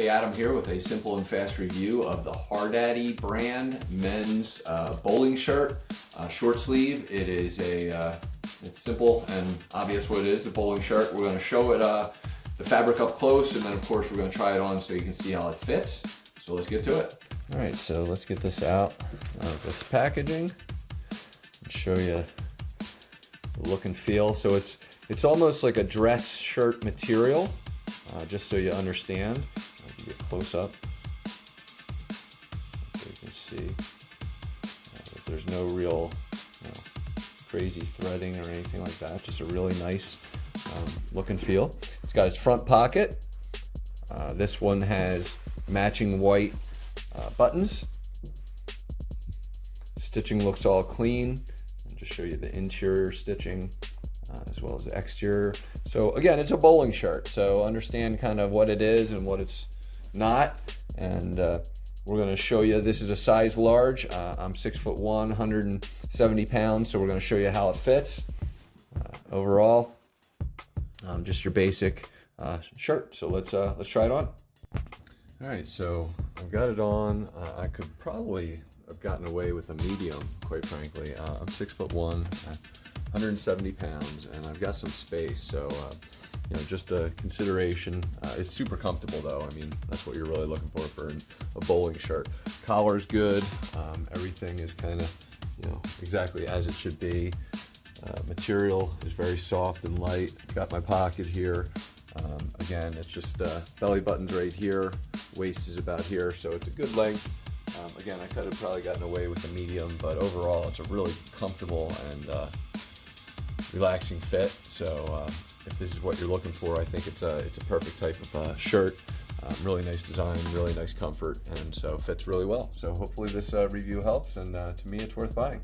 Hey, Adam here with a simple and fast review of the Hardaddy brand men's bowling shirt, short sleeve. It is it's simple and obvious what it is, a bowling shirt. We're going to show it the fabric up close, and then of course we're going to try it on so you can see how it fits. So let's get to it. All right, so let's get this out of this packaging and show you the look and feel. So it's almost like a dress shirt material, just so you understand. I'll give you a close up so you can see that there's no real crazy threading or anything like that. Just a really nice look and feel. It's got its front pocket. This one has matching white buttons. Stitching looks all clean. I'll just show you the interior stitching as well as the exterior. So again, it's a bowling shirt, so understand kind of what it is and what it's not. And we're going to show you, this is a size large. I'm 6'1", 170 pounds, so we're going to show you how it fits overall. Just your basic shirt. So let's try it on. All right, so I've got it on. I could probably have gotten away with a medium, quite frankly. I'm 6'1", 170 pounds, and I've got some space, so just a consideration. It's super comfortable though. I mean, that's what you're really looking for a bowling shirt. Collar's good. Everything is kind of exactly as it should be. Material is very soft and light. Got my pocket here. Again, it's just belly buttons right here. Waist is about here, so it's a good length. Again, I could have probably gotten away with a medium, but overall it's a really comfortable and relaxing fit. So if this is what you're looking for, I think it's a perfect type of shirt. Really nice design, really nice comfort, and so fits really well. So hopefully this review helps, and to me it's worth buying.